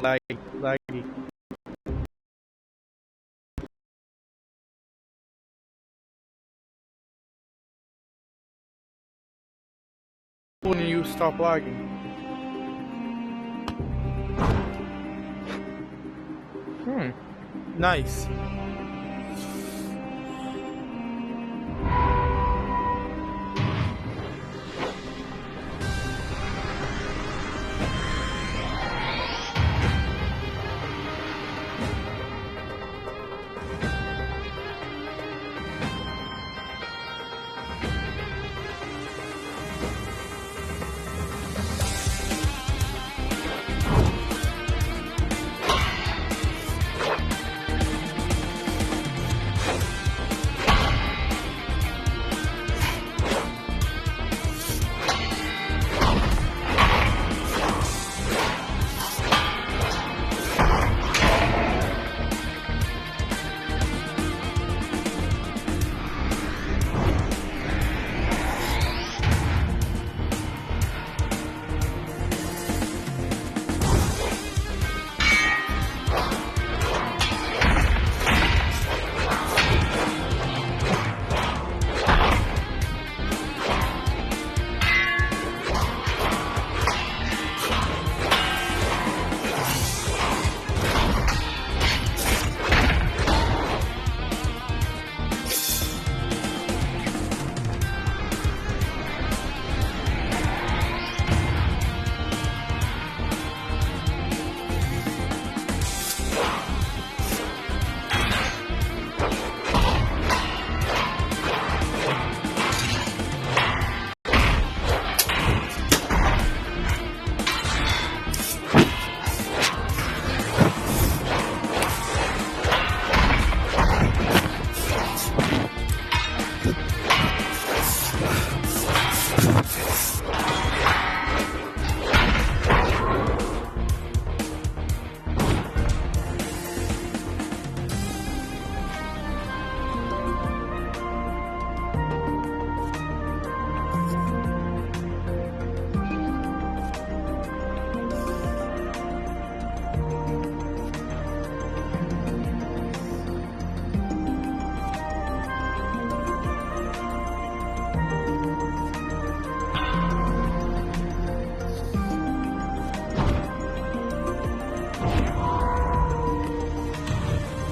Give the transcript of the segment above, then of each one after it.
Laggy. When you stop lagging. Nice.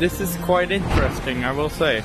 This is quite interesting, I will say.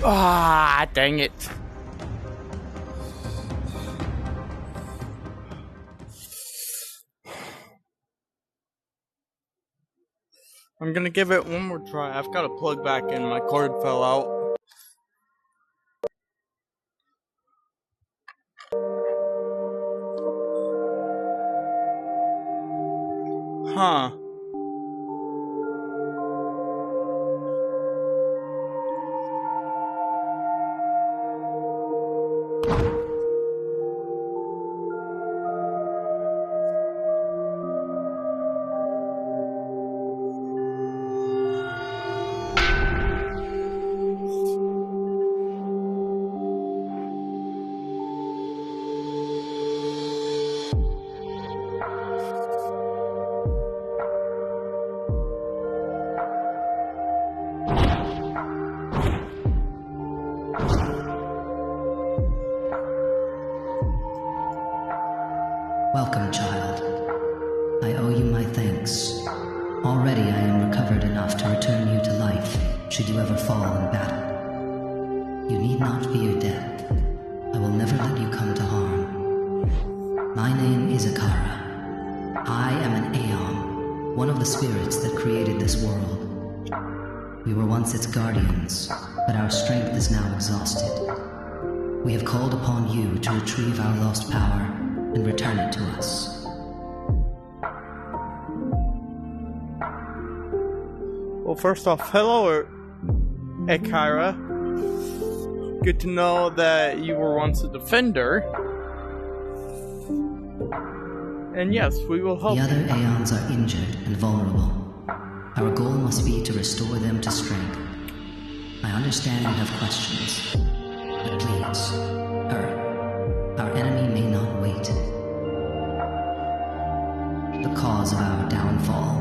Ah, dang it. I'm gonna give it one more try. I've got to plug back in. My cord fell out. Huh. Welcome, child. I owe you my thanks. Already I am recovered enough to return you to life, should you ever fall in battle. You need not fear death. I will never let you come to harm. My name is Akara. I am an Aeon, one of the spirits that created this world. We were once its guardians, but our strength is now exhausted. We have called upon you to retrieve our lost power and return it to us. Well, first off, hello, Akira. Good to know that you were once a defender. And yes, we will help. The other Aeons are injured and vulnerable. Our goal must be to restore them to strength. I understand you have questions, but please, hurry. Our enemy may not wait. The cause of our downfall.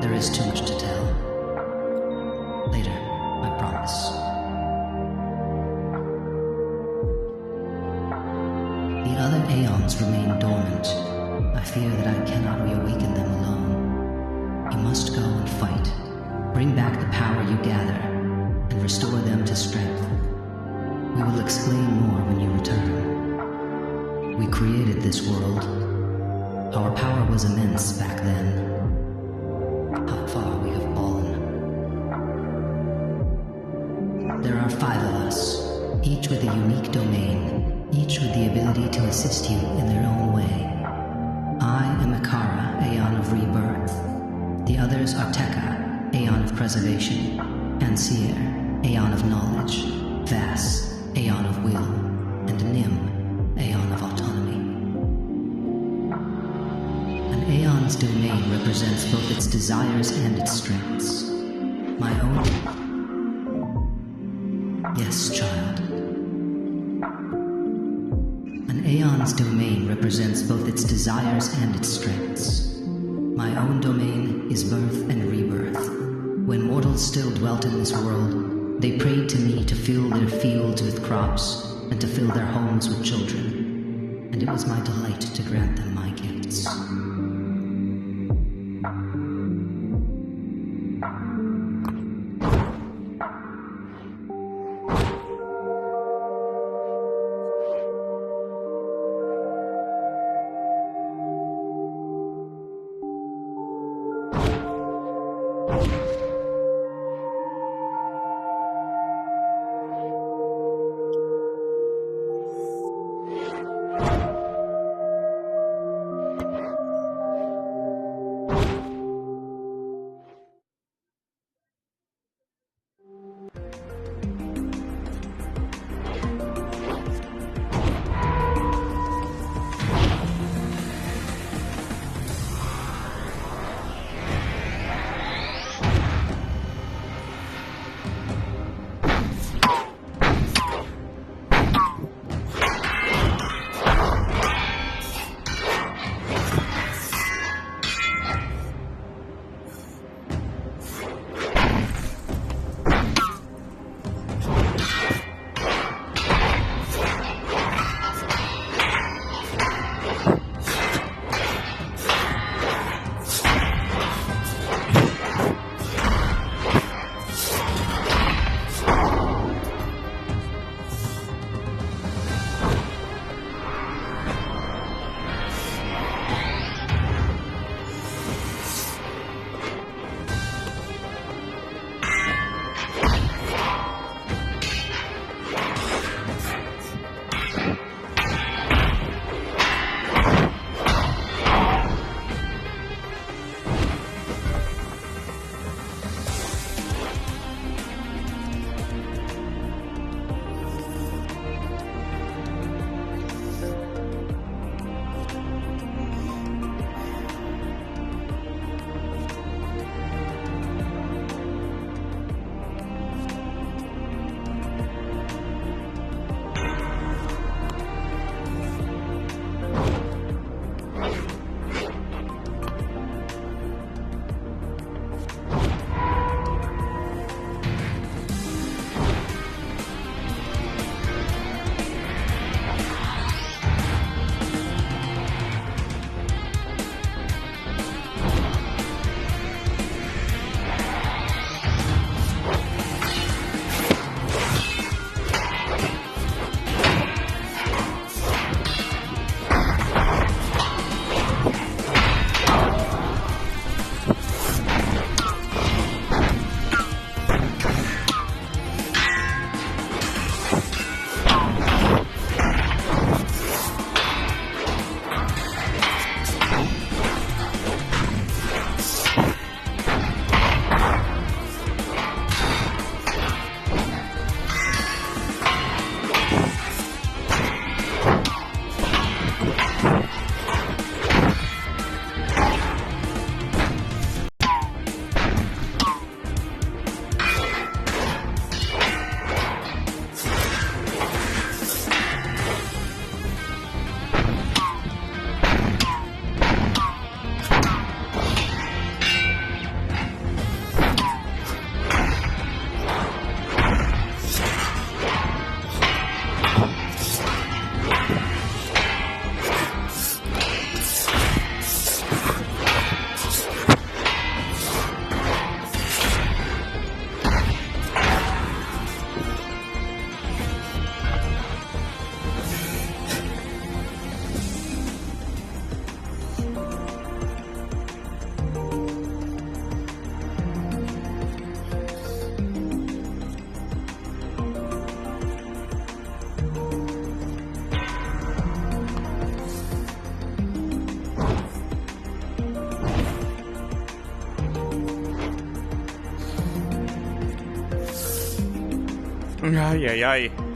There is too much to tell. Later, I promise. The other Aeons remain dormant. I fear that I cannot reawaken them alone. You must go and fight. Bring back the power you gather, and restore them to strength. We will explain more when you return. We created this world. Our power was immense back then. How far we have fallen. There are 5 of us, each with a unique domain, each with the ability to assist you in their own way. I am Akara, Aeon of Rebirth. The others are Tekka, Aeon of Preservation, Ancier, Aeon of Knowledge, Vas, Aeon of Will, and Nim, Aeon of Autonomy. An Aeon's domain represents both its desires and its strengths. My own... Yes, child. An Aeon's domain represents both its desires and its strengths. My own domain is birth and rebirth. When mortals still dwelt in this world, they prayed to me to fill their fields with crops and to fill their homes with children. And it was my delight to grant them my gifts. Ay, ay, ay.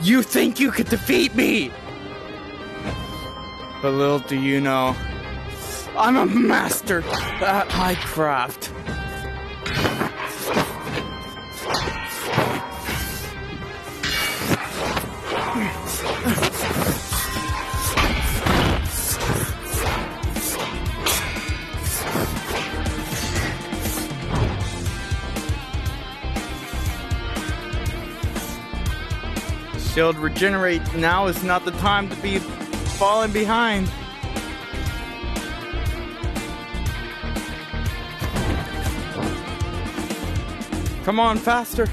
You think you could defeat me? But little do you know, I'm a master at my craft. Shield regenerate. Now is not the time to be falling behind. Come on, faster.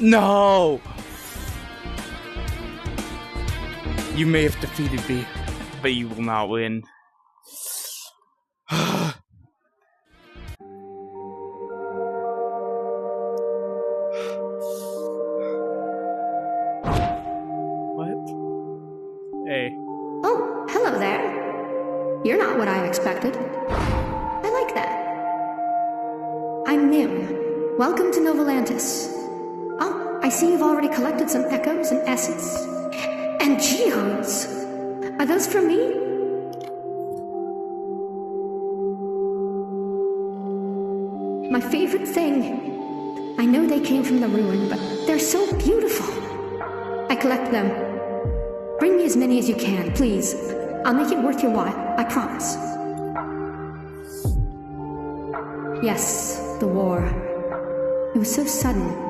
No! You may have defeated me, but you will not win. What? Hey. Oh, hello there. You're not what I expected. I like that. I'm Nim. Welcome to Novolantis. Oh, I see you've already collected some echoes and essence. And geodes. Are those for me? My favorite thing. I know they came from the ruin, but they're so beautiful. I collect them. Bring me as many as you can, please. I'll make it worth your while, I promise. Yes, the war. It was so sudden.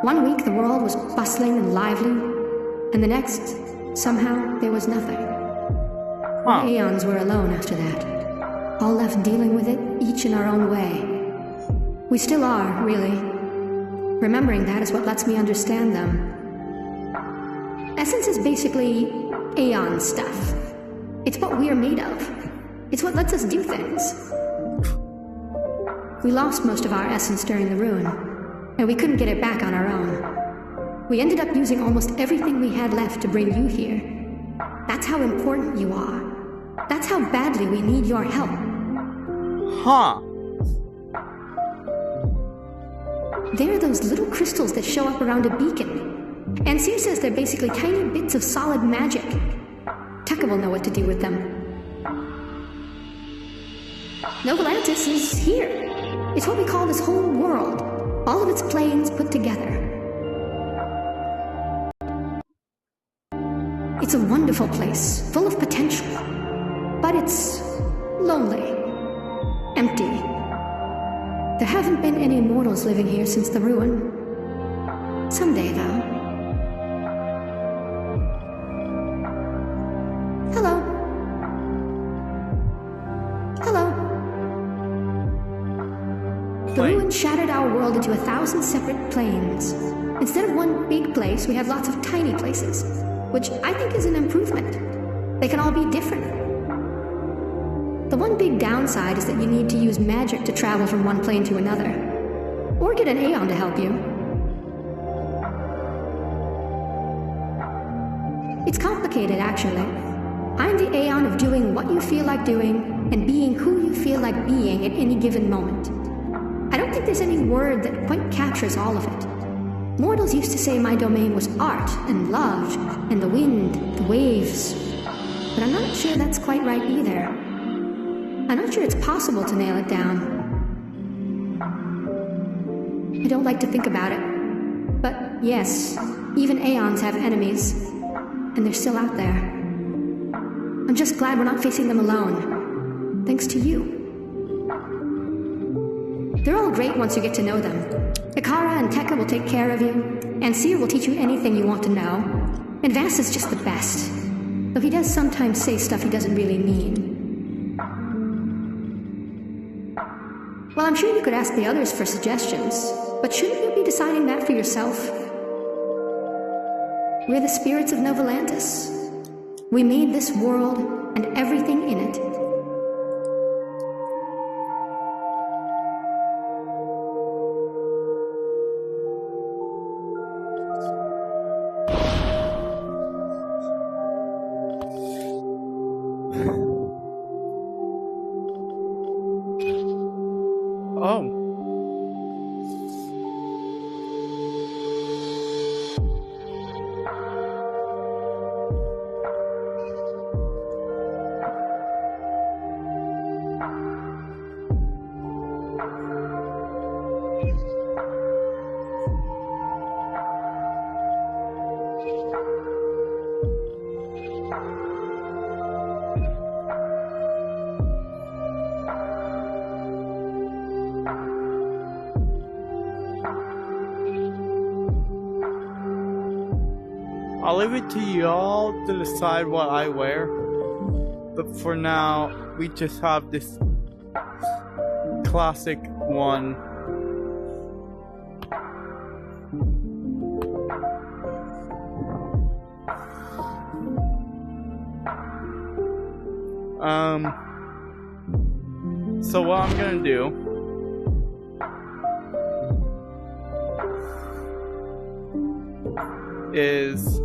1 week the world was bustling and lively, and the next, somehow, there was nothing. Huh. The Aeons were alone after that, all left dealing with it, each in our own way. We still are, really. Remembering that is what lets me understand them. Essence is basically Aeon stuff. It's what we are made of. It's what lets us do things. We lost most of our essence during the ruin, and we couldn't get it back on our own. We ended up using almost everything we had left to bring you here. That's how important you are. That's how badly we need your help. Huh. There are those little crystals that show up around a beacon. Ansir says they're basically tiny bits of solid magic. Tekka will know what to do with them. Novolantis is here. It's what we call this whole world. All of its planes put together. It's a wonderful place, full of potential. But it's lonely. Empty. There haven't been any mortals living here since the ruin. Someday, though. Hello. Hello. The ruin shattered our world into 1,000 separate planes. Instead of one big place, we have lots of tiny places, which I think is an improvement. They can all be different. The one big downside is that you need to use magic to travel from one plane to another, or get an Aeon to help you. It's complicated, actually. I'm the Aeon of doing what you feel like doing, and being who you feel like being at any given moment. I don't think there's any word that quite captures all of it. Mortals used to say my domain was art, and love, and the wind, the waves. But I'm not sure that's quite right either. I'm not sure it's possible to nail it down. I don't like to think about it. But yes, even Aeons have enemies. And they're still out there. I'm just glad we're not facing them alone. Thanks to you. They're all great once you get to know them. Ikara and Tekka will take care of you. Ansir will teach you anything you want to know. And Vass is just the best. Though he does sometimes say stuff he doesn't really mean. Well, I'm sure you could ask the others for suggestions. But shouldn't you be deciding that for yourself? We're the spirits of Novolantis. We made this world and everything in it. Oh. I'll leave it to y'all to decide what I wear, but for now, we just have this classic one. So what I'm gonna do is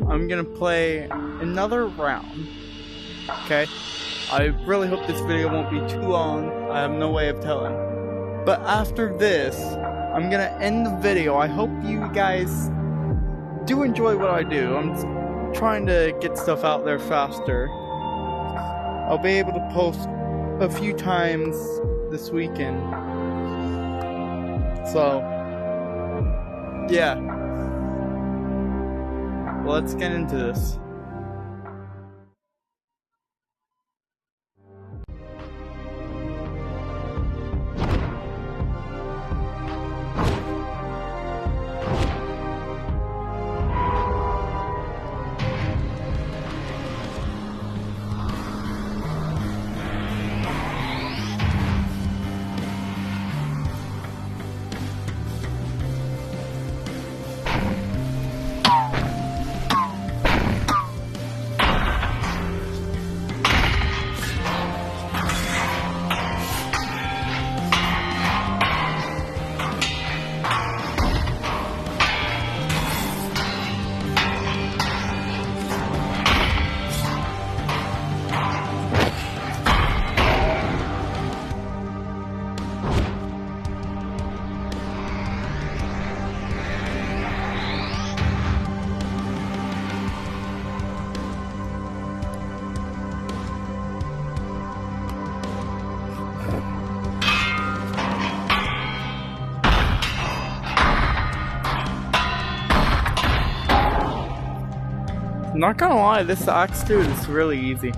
I'm gonna play another round. Okay? I really hope this video won't be too long. I have no way of telling. But after this, I'm gonna end the video. I hope you guys do enjoy what I do. I'm trying to get stuff out there faster. I'll be able to post a few times this weekend. So, yeah. Well, let's get into this. Not gonna lie, this axe dude is really easy.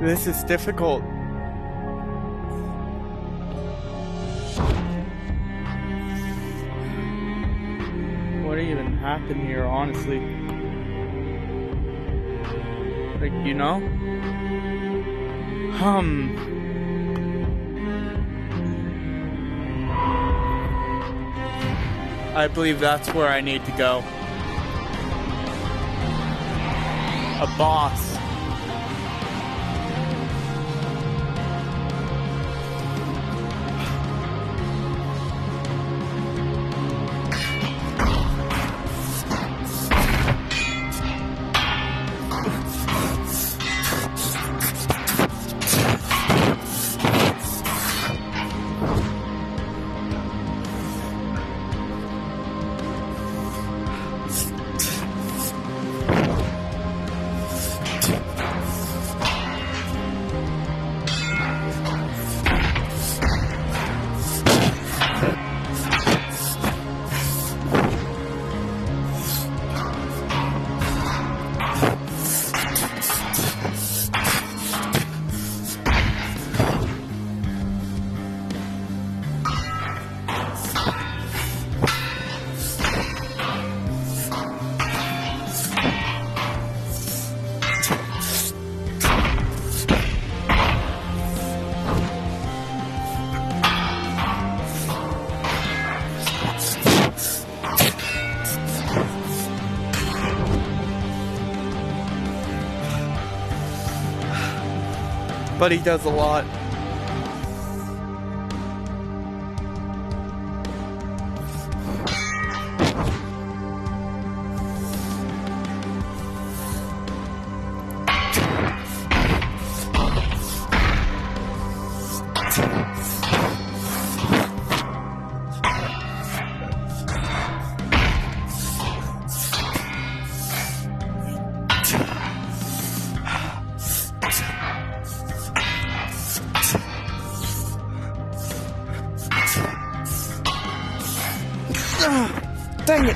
This is difficult. What even happened here, honestly? Like, you know? I believe that's where I need to go. A boss. But he does a lot. Dang it!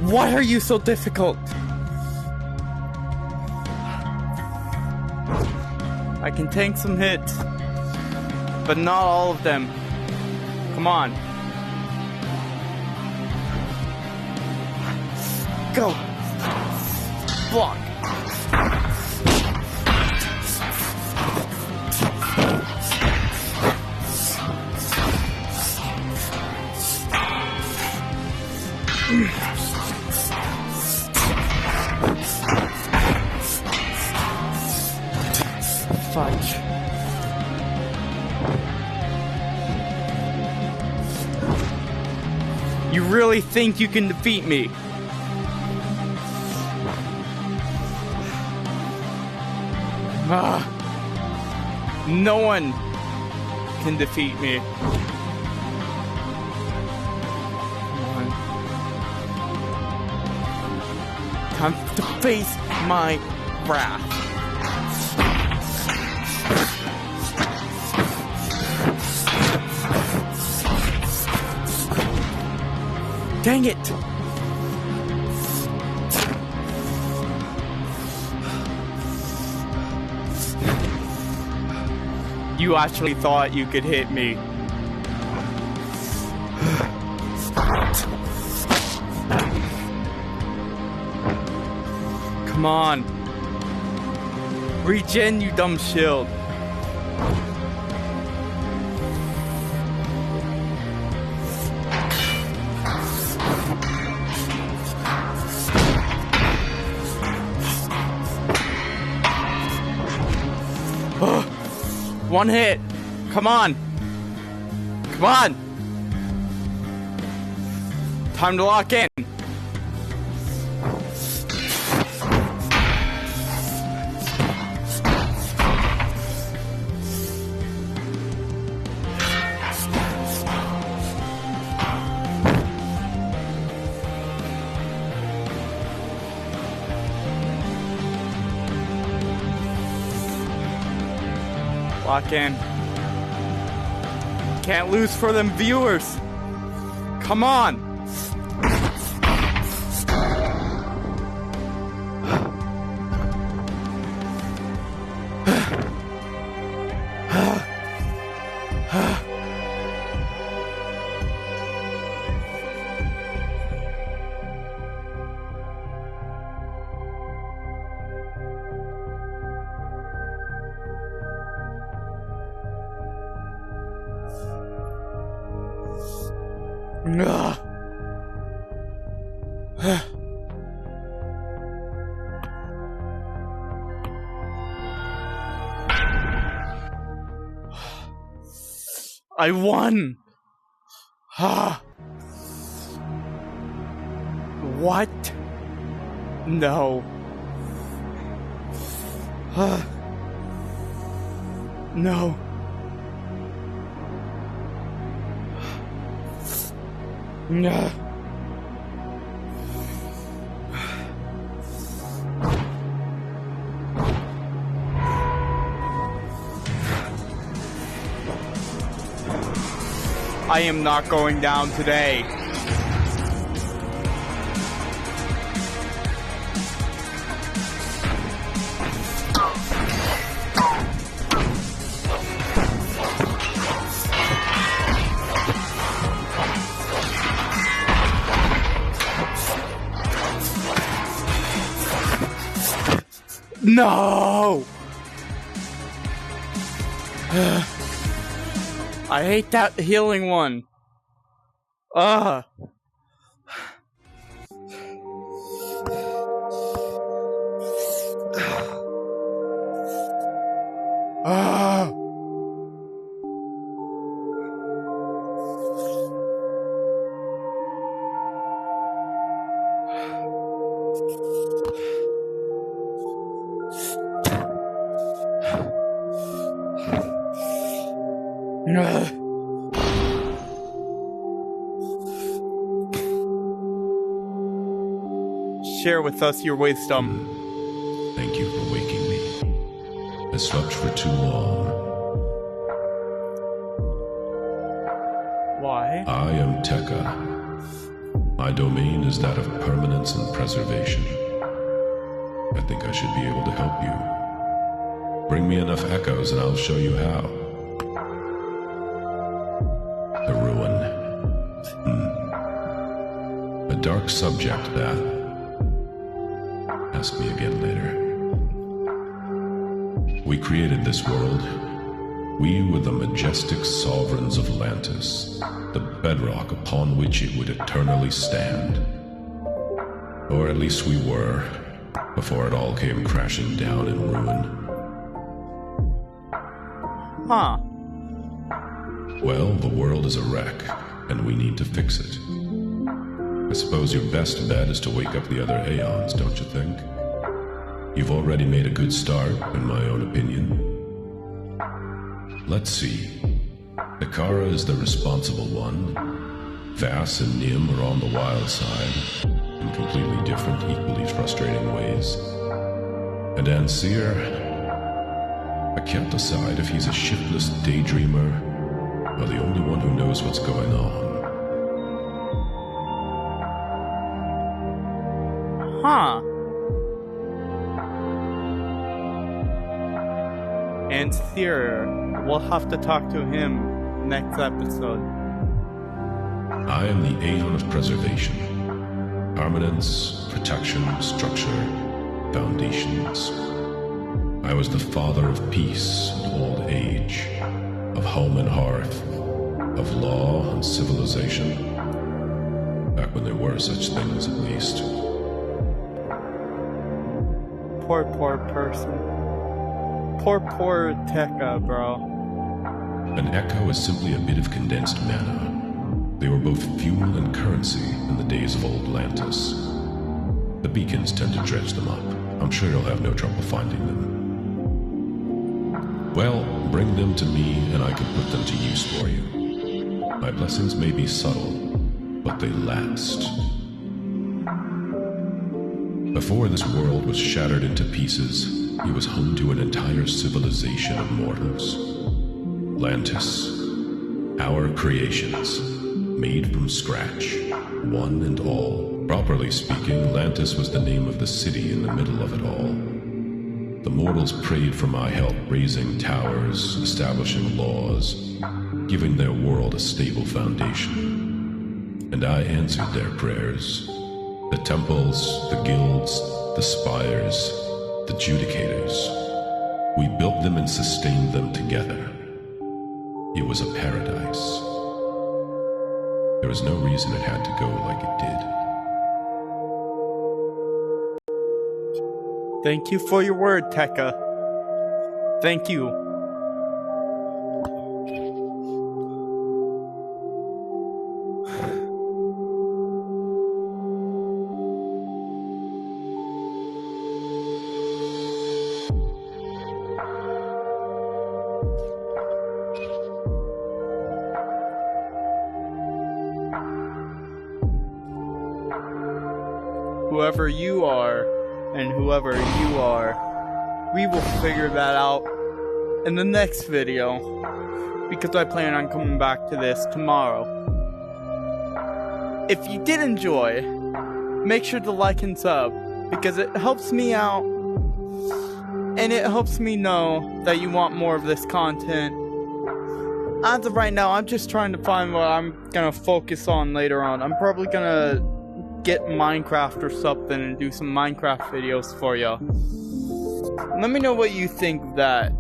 Why are you so difficult? I can tank some hits, but not all of them. Come on. Go! Block! Fudge. You really think you can defeat me? No one can defeat me. Come on. Time to face my wrath. Dang it! You actually thought you could hit me. Come on. Regen, you dumb shield. One hit. Come on. Come on. Time to lock in. Lock in. Can't lose for them viewers. Come on. I won! What? No. No. No. I am not going down today. No! I hate that healing one. Ugh. Share with us your wisdom. Thank you for waking me. I slept for too long. Why? I am Tekka. My domain is that of permanence and preservation. I think I should be able to help you. Bring me enough echoes and I'll show you how. The ruin. A dark subject, that. Ask me again later. We created this world. We were the majestic sovereigns of Atlantis, the bedrock upon which it would eternally stand. Or at least we were, before it all came crashing down in ruin. Huh. Well, the world is a wreck, and we need to fix it. I suppose your best bet is to wake up the other Aeons, don't you think? You've already made a good start, in my own opinion. Let's see. Ikara is the responsible one. Vass and Nim are on the wild side, in completely different, equally frustrating ways. And Ansir, I can't decide if he's a shiftless daydreamer or the only one who knows what's going on. Huh. Ansir, we'll have to talk to him next episode. I am the Aeon of Preservation. Permanence, protection, structure, foundations. I was the father of peace and old age, of home and hearth, of law and civilization. Back when there were such things, at least. Poor person. Poor Tekka, bro. An echo is simply a bit of condensed mana. They were both fuel and currency in the days of old Lantis. The beacons tend to dredge them up. I'm sure you'll have no trouble finding them. Well, bring them to me and I can put them to use for you. My blessings may be subtle, but they last. Before this world was shattered into pieces, he was home to an entire civilization of mortals. Lantis. Our creations. Made from scratch. One and all. Properly speaking, Lantis was the name of the city in the middle of it all. The mortals prayed for my help raising towers, establishing laws, giving their world a stable foundation. And I answered their prayers. The temples, the guilds, the spires, the judicators. We built them and sustained them together. It was a paradise. There was no reason it had to go like it did. Thank you for your word, Tekka. Thank you. Whoever you are, and whoever you are, we will figure that out in the next video, because I plan on coming back to this tomorrow. If you did enjoy, make sure to like and sub, because it helps me out, and it helps me know that you want more of this content. As of right now, I'm just trying to find what I'm gonna focus on later on. I'm probably gonna get Minecraft or something and do some Minecraft videos for you. Let me know what you think of that.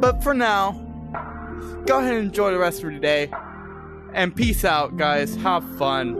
But for now, go ahead and enjoy the rest of your day. And peace out, guys. Have fun.